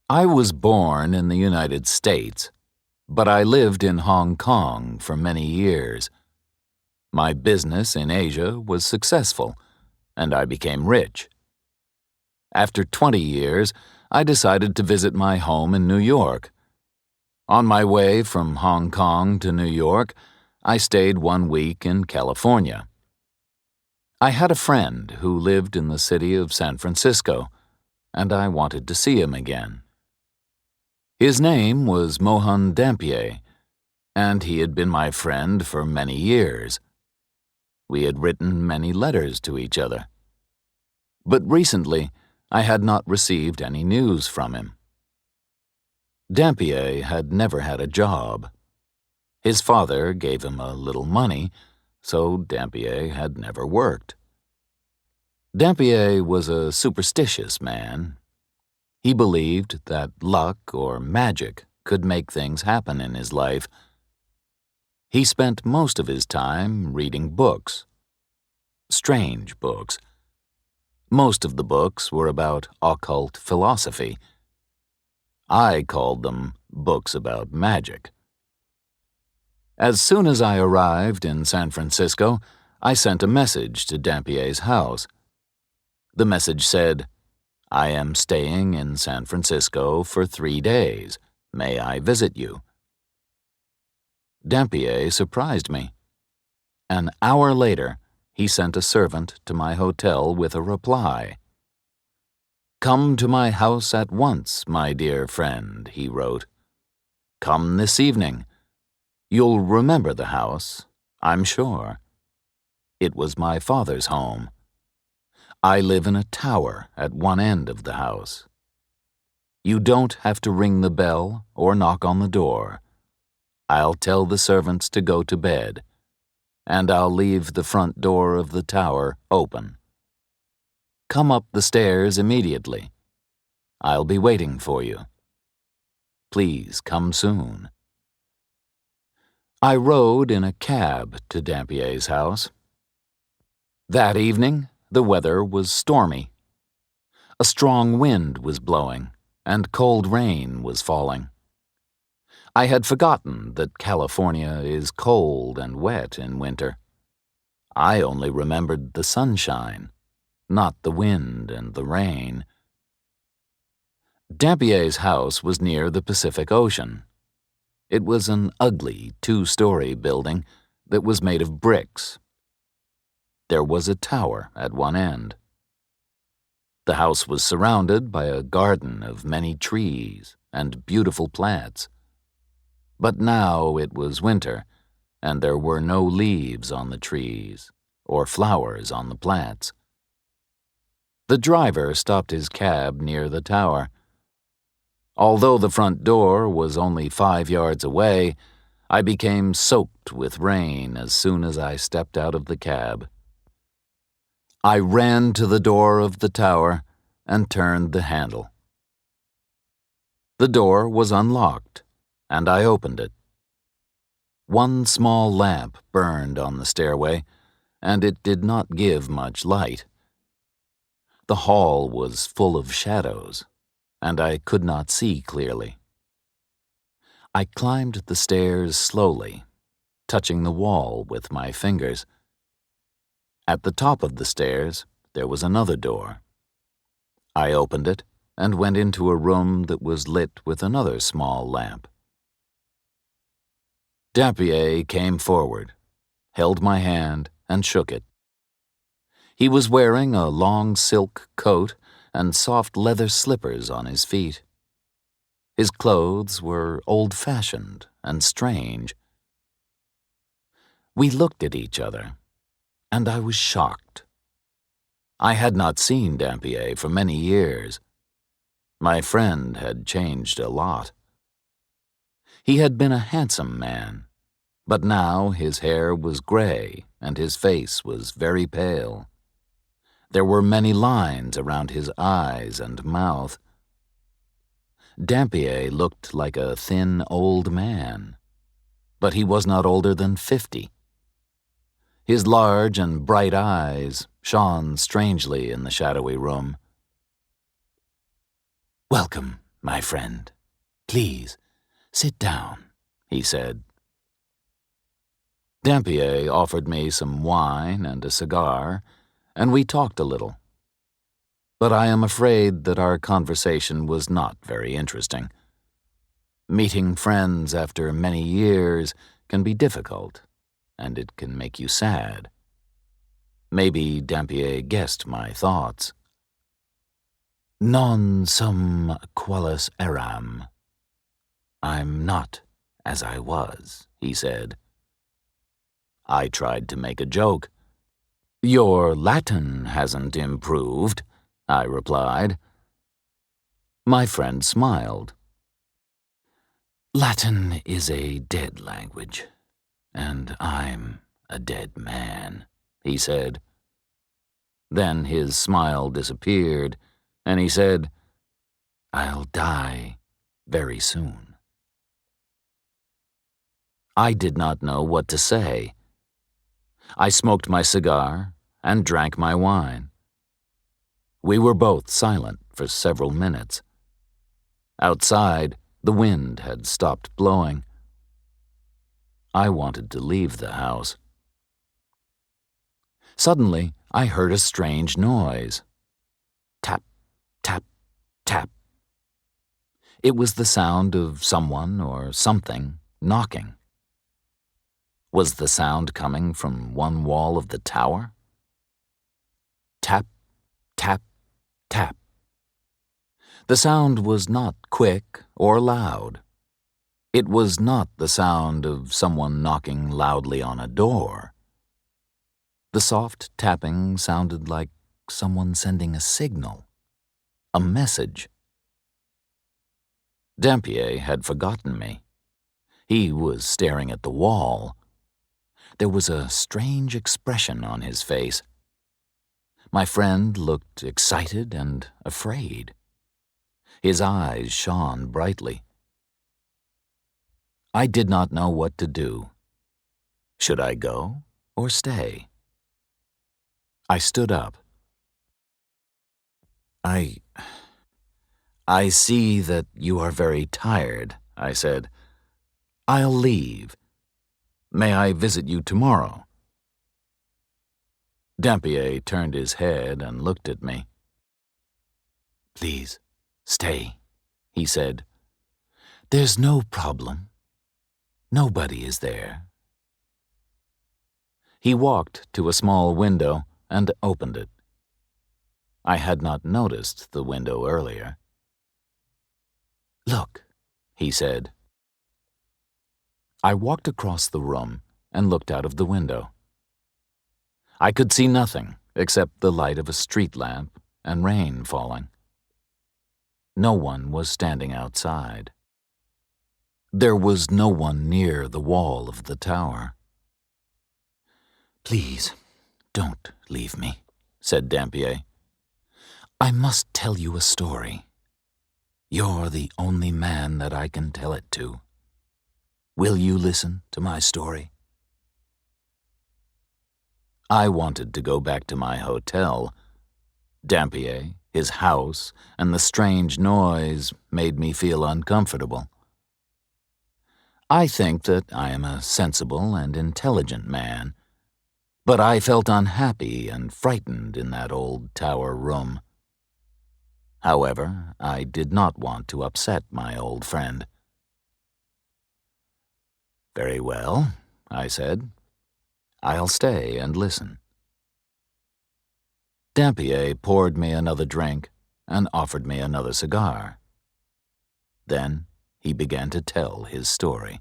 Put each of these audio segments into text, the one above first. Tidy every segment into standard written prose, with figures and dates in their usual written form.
I was born in the United States, but I lived in Hong Kong for many years. My business in Asia was successful, and I became rich. After 20 years, I decided to visit my home in New York. On my way from Hong Kong to New York, I stayed 1 week in California. I had a friend who lived in the city of San Francisco, and I wanted to see him again. His name was Mohan Dampier, and he had been my friend for many years. We had written many letters to each other. But recently, I had not received any news from him. Dampier had never had a job. His father gave him a little money, so Dampier had never worked. Dampier was a superstitious man. He believed that luck or magic could make things happen in his life. He spent most of his time reading books. Strange books. Most of the books were about occult philosophy. I called them books about magic. As soon as I arrived in San Francisco, I sent a message to Dampier's house. The message said, "I am staying in San Francisco for 3 days. May I visit you?" Dampier surprised me. An hour later, he sent a servant to my hotel with a reply. "Come to my house at once, my dear friend," he wrote. "Come this evening. You'll remember the house, I'm sure. It was my father's home. I live in a tower at one end of the house. You don't have to ring the bell or knock on the door. I'll tell the servants to go to bed, and I'll leave the front door of the tower open. Come up the stairs immediately. I'll be waiting for you. Please come soon." I rode in a cab to Dampier's house. That evening, the weather was stormy. A strong wind was blowing, and cold rain was falling. I had forgotten that California is cold and wet in winter. I only remembered the sunshine, not the wind and the rain. Dampier's house was near the Pacific Ocean. It was an ugly 2-story building that was made of bricks. There was a tower at one end. The house was surrounded by a garden of many trees and beautiful plants. But now it was winter, and there were no leaves on the trees or flowers on the plants. The driver stopped his cab near the tower. Although the front door was only 5 yards away, I became soaked with rain as soon as I stepped out of the cab. I ran to the door of the tower and turned the handle. The door was unlocked, and I opened it. One small lamp burned on the stairway, and it did not give much light. The hall was full of shadows, and I could not see clearly. I climbed the stairs slowly, touching the wall with my fingers. At the top of the stairs, there was another door. I opened it and went into a room that was lit with another small lamp. Dampier came forward, held my hand, and shook it. He was wearing a long silk coat and soft leather slippers on his feet. His clothes were old-fashioned and strange. We looked at each other, and I was shocked. I had not seen Dampier for many years. My friend had changed a lot. He had been a handsome man, but now his hair was gray and his face was very pale. There were many lines around his eyes and mouth. Dampier looked like a thin old man, but he was not older than 50. His large and bright eyes shone strangely in the shadowy room. "Welcome, my friend. Please, sit down," he said. Dampier offered me some wine and a cigar, and we talked a little. But I am afraid that our conversation was not very interesting. Meeting friends after many years can be difficult, and it can make you sad. Maybe Dampier guessed my thoughts. "Non sum qualis eram." "I'm not as I was," he said. I tried to make a joke. "Your Latin hasn't improved," I replied. My friend smiled. "Latin is a dead language, and I'm a dead man," he said. Then his smile disappeared, and he said, "I'll die very soon." I did not know what to say. I smoked my cigar and drank my wine. We were both silent for several minutes. Outside, the wind had stopped blowing. I wanted to leave the house. Suddenly, I heard a strange noise. Tap, tap, tap. It was the sound of someone or something knocking. Was the sound coming from one wall of the tower? Tap, tap, tap. The sound was not quick or loud. It was not the sound of someone knocking loudly on a door. The soft tapping sounded like someone sending a signal, a message. Dampier had forgotten me. He was staring at the wall. There was a strange expression on his face. My friend looked excited and afraid. His eyes shone brightly. I did not know what to do. Should I go or stay? I stood up. I see that you are very tired," I said. "I'll leave. May I visit you tomorrow?" Dampier turned his head and looked at me. "Please, stay," he said. "There's no problem. Nobody is there." He walked to a small window and opened it. I had not noticed the window earlier. "Look," he said. I walked across the room and looked out of the window. I could see nothing except the light of a street lamp and rain falling. No one was standing outside. There was no one near the wall of the tower. "Please, don't leave me," said Dampier. "I must tell you a story. You're the only man that I can tell it to. Will you listen to my story?" I wanted to go back to my hotel. Dampier, his house, and the strange noise made me feel uncomfortable. I think that I am a sensible and intelligent man, but I felt unhappy and frightened in that old tower room. However, I did not want to upset my old friend. "Very well," I said. "I'll stay and listen." Dampier poured me another drink and offered me another cigar. Then he began to tell his story.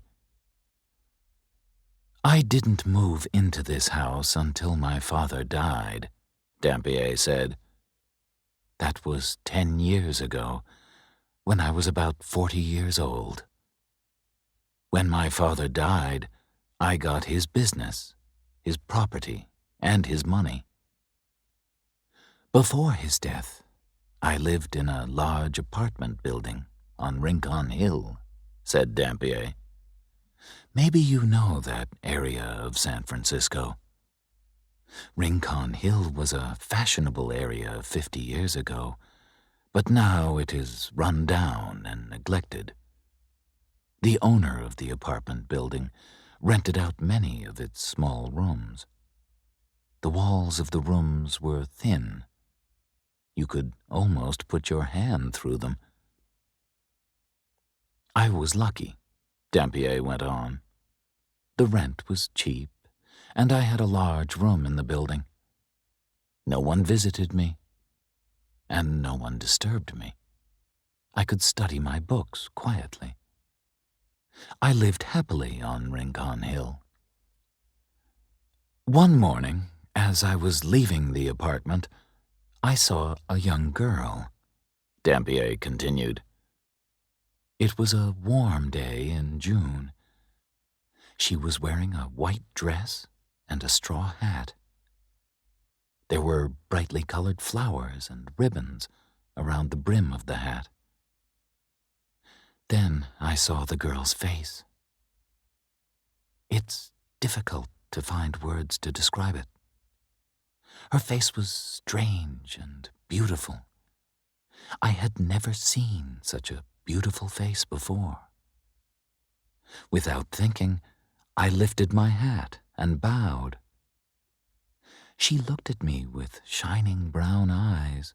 "I didn't move into this house until my father died," Dampier said. "That was 10 years ago, when I was about 40 years old. When my father died, I got his business, his property, and his money. Before his death, I lived in a large apartment building on Rincon Hill," said Dampier. "Maybe you know that area of San Francisco. Rincon Hill was a fashionable area 50 years ago, but now it is run down forgotten and neglected. The owner of the apartment building rented out many of its small rooms. The walls of the rooms were thin. You could almost put your hand through them. I was lucky, Dampier went on. The rent was cheap, and I had a large room in the building. No one visited me, and no one disturbed me. I could study my books quietly. I lived happily on Rincon Hill. One morning, as I was leaving the apartment, I saw a young girl, Dampier continued. It was a warm day in June. She was wearing a white dress and a straw hat. There were brightly colored flowers and ribbons around the brim of the hat. Then I saw the girl's face. It's difficult to find words to describe it. Her face was strange and beautiful. I had never seen such a beautiful face before. Without thinking, I lifted my hat and bowed. She looked at me with shining brown eyes,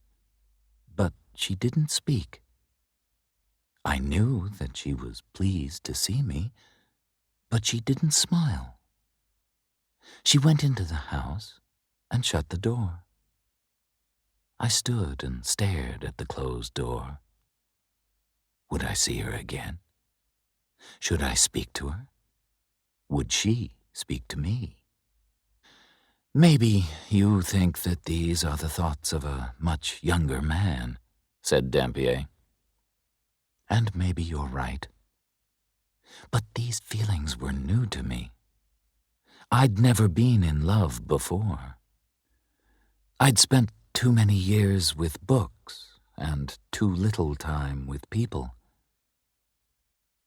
but she didn't speak. I knew that she was pleased to see me, but she didn't smile. She went into the house and shut the door. I stood and stared at the closed door. Would I see her again? Should I speak to her? Would she speak to me? Maybe you think that these are the thoughts of a much younger man, said Dampier. And maybe you're right. But these feelings were new to me. I'd never been in love before. I'd spent too many years with books and too little time with people.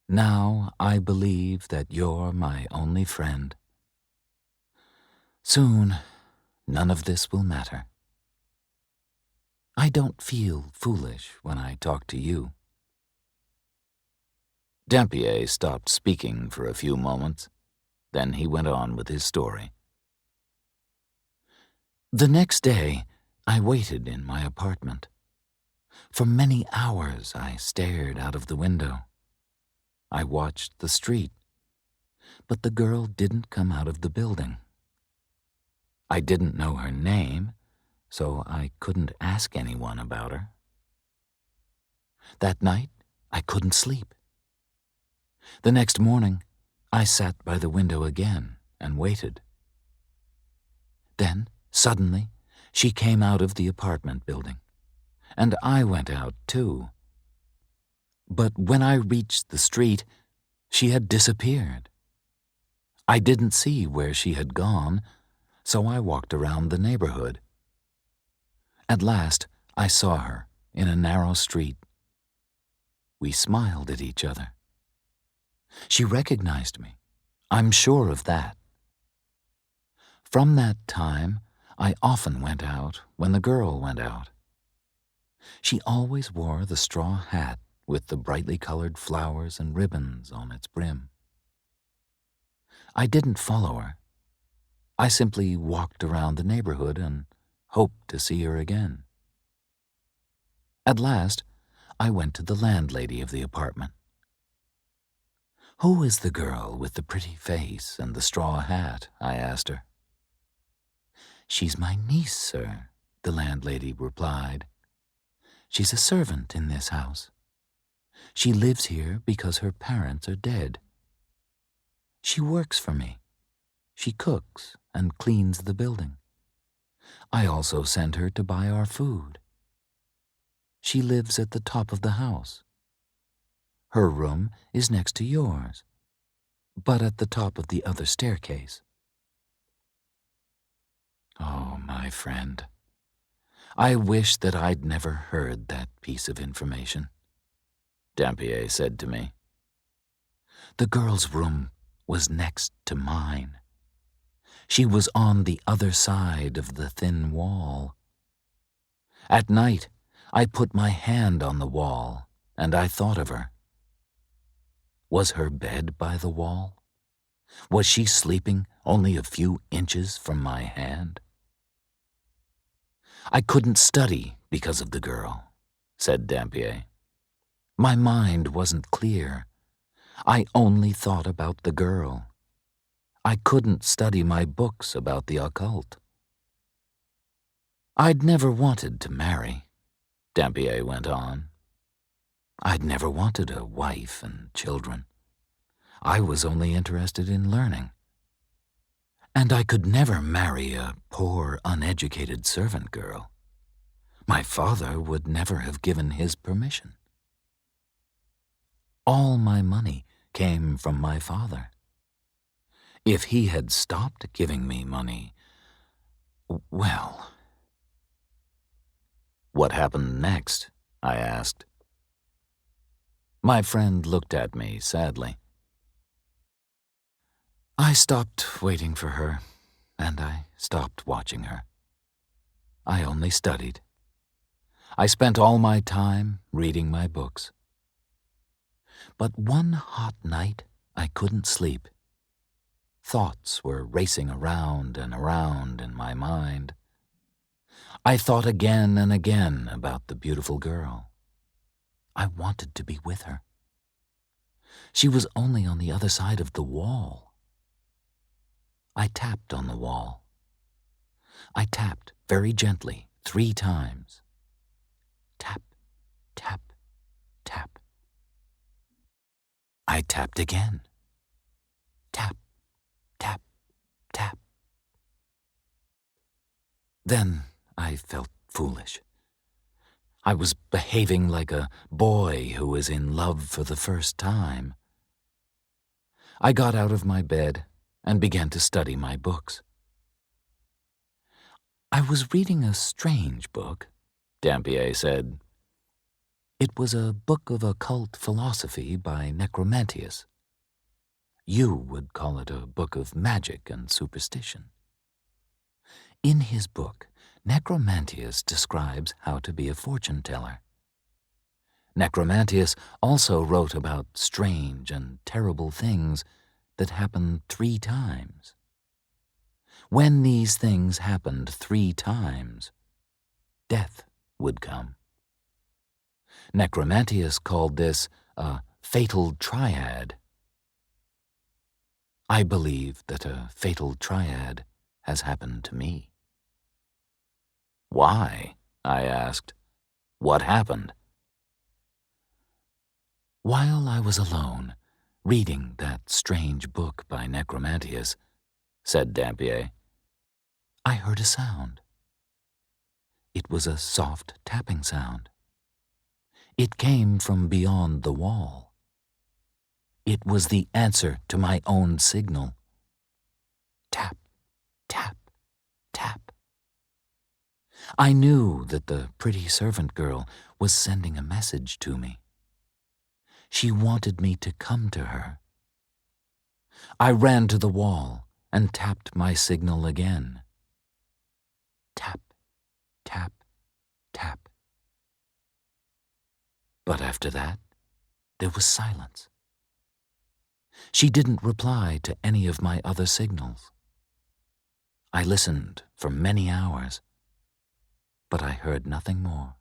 Now I believe that you're my only friend. Soon, none of this will matter. I don't feel foolish when I talk to you. Dampier stopped speaking for a few moments. Then he went on with his story. The next day, I waited in my apartment. For many hours, I stared out of the window. I watched the street, but the girl didn't come out of the building. I didn't know her name, so I couldn't ask anyone about her. That night, I couldn't sleep. The next morning, I sat by the window again and waited. Then, suddenly, she came out of the apartment building, and I went out too. But when I reached the street, she had disappeared. I didn't see where she had gone, so I walked around the neighborhood. At last, I saw her in a narrow street. We smiled at each other. She recognized me. I'm sure of that. From that time, I often went out when the girl went out. She always wore the straw hat with the brightly colored flowers and ribbons on its brim. I didn't follow her. I simply walked around the neighborhood and hoped to see her again. At last, I went to the landlady of the apartment. "Who is the girl with the pretty face and the straw hat?" I asked her. "She's my niece, sir," the landlady replied. "She's a servant in this house. She lives here because her parents are dead. She works for me. She cooks and cleans the building. I also send her to buy our food. She lives at the top of the house. Her room is next to yours, but at the top of the other staircase." Oh, my friend, I wish that I'd never heard that piece of information, Dampier said to me. The girl's room was next to mine. She was on the other side of the thin wall. At night, I put my hand on the wall and I thought of her. Was her bed by the wall? Was she sleeping only a few inches from my hand? I couldn't study because of the girl, said Dampier. My mind wasn't clear. I only thought about the girl. I couldn't study my books about the occult. I'd never wanted to marry, Dampier went on. I'd never wanted a wife and children. I was only interested in learning. And I could never marry a poor, uneducated servant girl. My father would never have given his permission. All my money came from my father. If he had stopped giving me money, well... What happened next? I asked. My friend looked at me sadly. I stopped waiting for her, and I stopped watching her. I only studied. I spent all my time reading my books. But one hot night, I couldn't sleep. Thoughts were racing around and around in my mind. I thought again and again about the beautiful girl. I wanted to be with her. She was only on the other side of the wall. I tapped on the wall. I tapped very gently 3 times. Tap, tap, tap. I tapped again. Tap, tap, tap. Then I felt foolish. I was behaving like a boy who is in love for the first time. I got out of my bed and began to study my books. I was reading a strange book, Dampier said. It was a book of occult philosophy by Necromantius. You would call it a book of magic and superstition. In his book, Necromantius describes how to be a fortune-teller. Necromantius also wrote about strange and terrible things that happened 3 times. When these things happened 3 times, death would come. Necromantius called this a fatal triad. I believe that a fatal triad has happened to me. Why? I asked. What happened? While I was alone, reading that strange book by Necromantius, said Dampier, I heard a sound. It was a soft tapping sound. It came from beyond the wall. It was the answer to my own signal. Tap, tap, tap. I knew that the pretty servant girl was sending a message to me. She wanted me to come to her. I ran to the wall and tapped my signal again. Tap, tap, tap. But after that, there was silence. She didn't reply to any of my other signals. I listened for many hours, but I heard nothing more.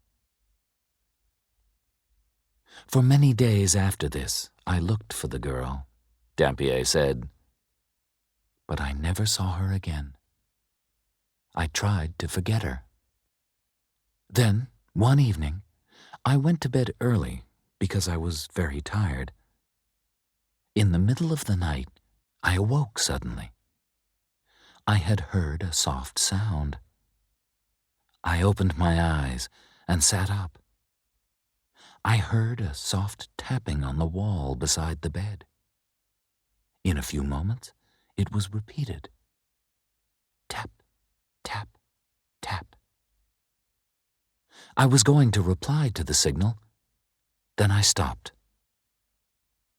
For many days after this, I looked for the girl, Dampier said, but I never saw her again. I tried to forget her. Then, one evening, I went to bed early because I was very tired. In the middle of the night, I awoke suddenly. I had heard a soft sound. I opened my eyes and sat up. I heard a soft tapping on the wall beside the bed. In a few moments, it was repeated. Tap, tap, tap. I was going to reply to the signal. Then I stopped.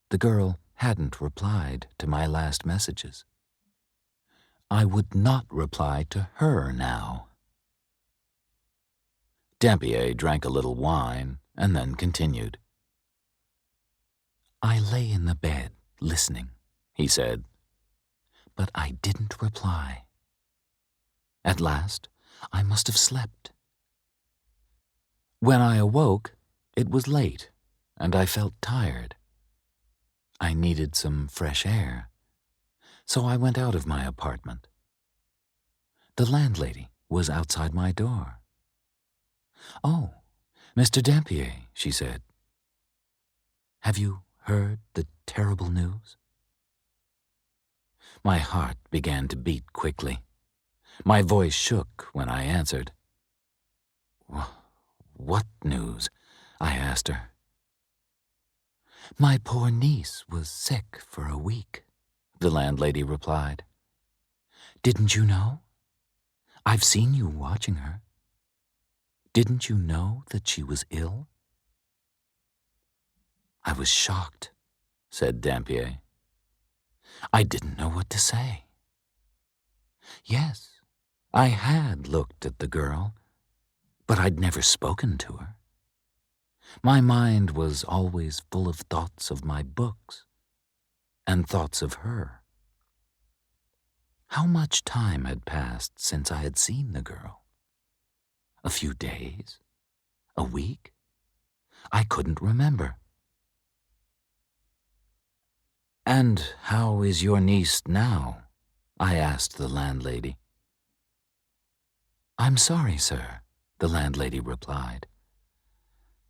The girl hadn't replied to my last messages. I would not reply to her now. Dampier drank a little wine and then continued. I lay in the bed, listening, he said, but I didn't reply. At last, I must have slept. When I awoke, it was late, and I felt tired. I needed some fresh air, so I went out of my apartment. The landlady was outside my door. "Oh, Mr. Dampier," she said. "Have you heard the terrible news?" My heart began to beat quickly. My voice shook when I answered. "What news?" I asked her. "My poor niece was sick for a week," the landlady replied. "Didn't you know? I've seen you watching her. Didn't you know that she was ill?" I was shocked, said Dampier. I didn't know what to say. Yes, I had looked at the girl, but I'd never spoken to her. My mind was always full of thoughts of my books and thoughts of her. How much time had passed since I had seen the girl? A few days? A week? I couldn't remember. "And how is your niece now?" I asked the landlady. "I'm sorry, sir," the landlady replied.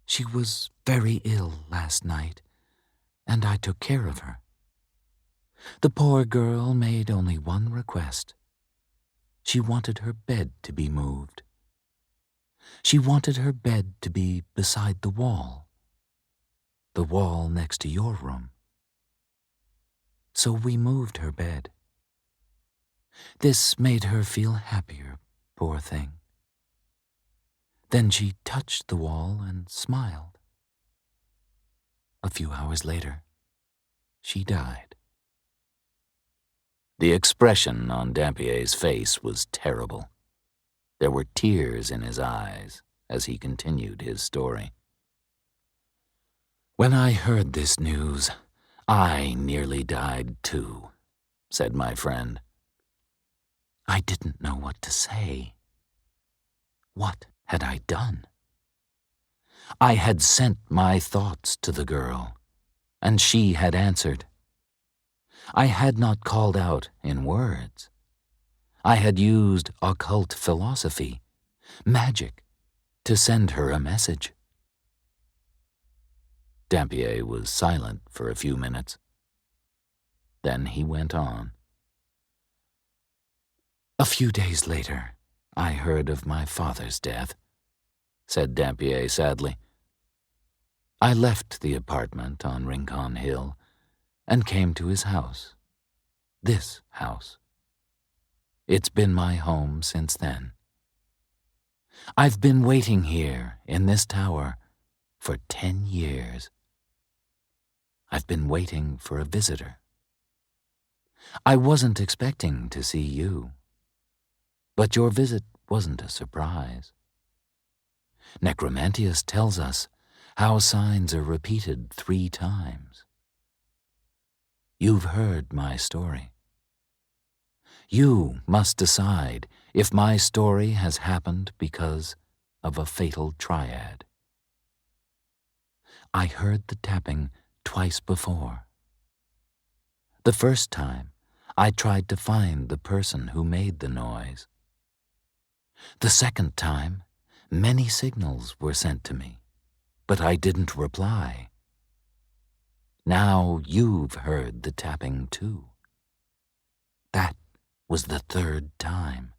"She was very ill last night, and I took care of her. The poor girl made only one request. She wanted her bed to be moved. She wanted her bed to be beside the wall next to your room. So we moved her bed. This made her feel happier, poor thing. Then she touched the wall and smiled. A few hours later, she died." The expression on Dampier's face was terrible. There were tears in his eyes as he continued his story. "When I heard this news, I nearly died too," said my friend. I didn't know what to say. What had I done? I had sent my thoughts to the girl, and she had answered. I had not called out in words. I had used occult philosophy, magic, to send her a message. Dampier was silent for a few minutes. Then he went on. "A few days later, I heard of my father's death," said Dampier sadly. "I left the apartment on Rincon Hill and came to his house, this house. It's been my home since then. I've been waiting here in this tower for 10 years. I've been waiting for a visitor. I wasn't expecting to see you, but your visit wasn't a surprise. Necromantius tells us how signs are repeated 3 times. You've heard my story. You must decide if my story has happened because of a fatal triad. I heard the tapping twice before. The first time, I tried to find the person who made the noise. The second time, many signals were sent to me, but I didn't reply. Now you've heard the tapping too. That was the 3rd time.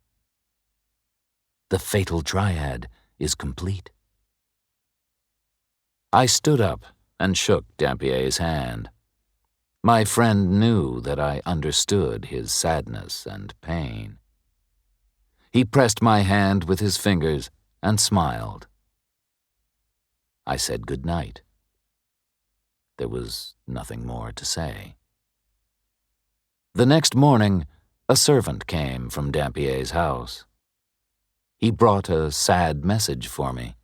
The fatal triad is complete." I stood up and shook Dampier's hand. My friend knew that I understood his sadness and pain. He pressed my hand with his fingers and smiled. I said good night. There was nothing more to say. The next morning, a servant came from Dampier's house. He brought a sad message for me.